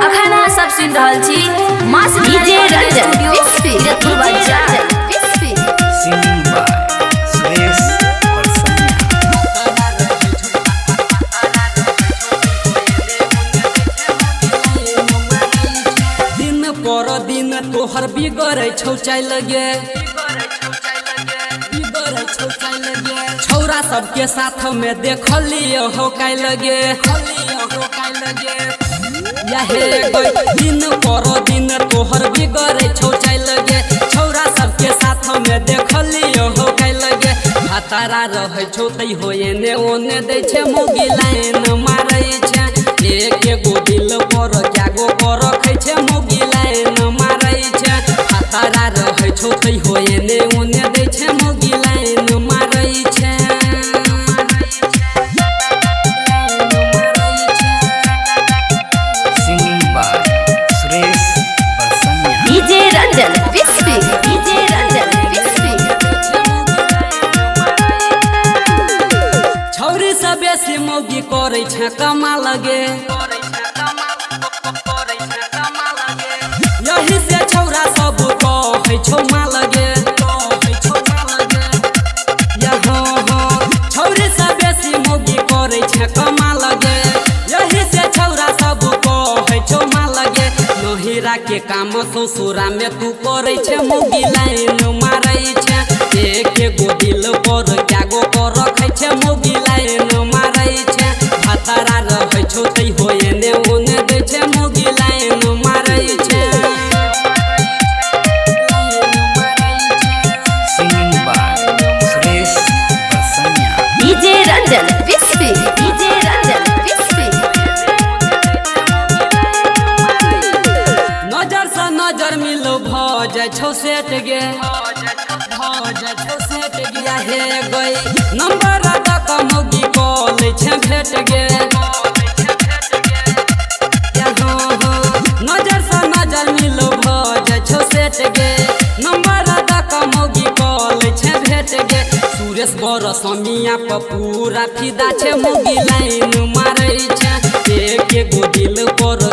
अखाना सब सुन रहल छी मास डीजे रंजन तीरथपुर बाजार Singing by Suresh Barsanya. दिन पर दिन तोहर बिगड़े छौ चाय लगे छौरा सबके साथ में देखलिए हो काय लगे दिन पर दिन तोहर बिगड़े छौ चाय लगे छौरा सबके साथ में देखलिए हो काय लगे हतारा रहे छौ तै हो एने ओने दै छे मोगी लाइन मारै छे एक एगो दिल पर क्यागो पर रखै छे मोगी लाइन मारै छे हतारा रहे छौ तै हो एने ओने दै छे मोगी लाइन मारै छे Singing by Suresh Barsanya. DJ Ranjan DJ Ranjan छौरी सब बेसी मौगी करे छे कमा लगे यही से छौरा सब कहै छौ मा लगे छौरी सब बेसी मौगी करे छे कमा लगे यही से छौरा सब कहै छौ मा लगे नहिरा के काम ससुरा में तू करे छे मौगी लाइन मारै छे एक एगो दिल पर क्यागो पर रखै छे मौगी लाइन मारै छे हतारा रहै छौ तै हो एने ओने दै छे मौगी लाइन मारै छे Singing by Suresh Barsanya. DJ Ranjan नजर से नजर मिलो भ जाय छौ सेट गे हे गई नंबर तक मौगी कॉल छे भेट गे नजर से नजर मिलो भ जाय छौ सेट गे नंबर तक मौगी कॉल छे भेट गे सुरेश बरसमिया पर पूरा फिदा छे मौगी लाइन मारै छे एक एगो दिल पर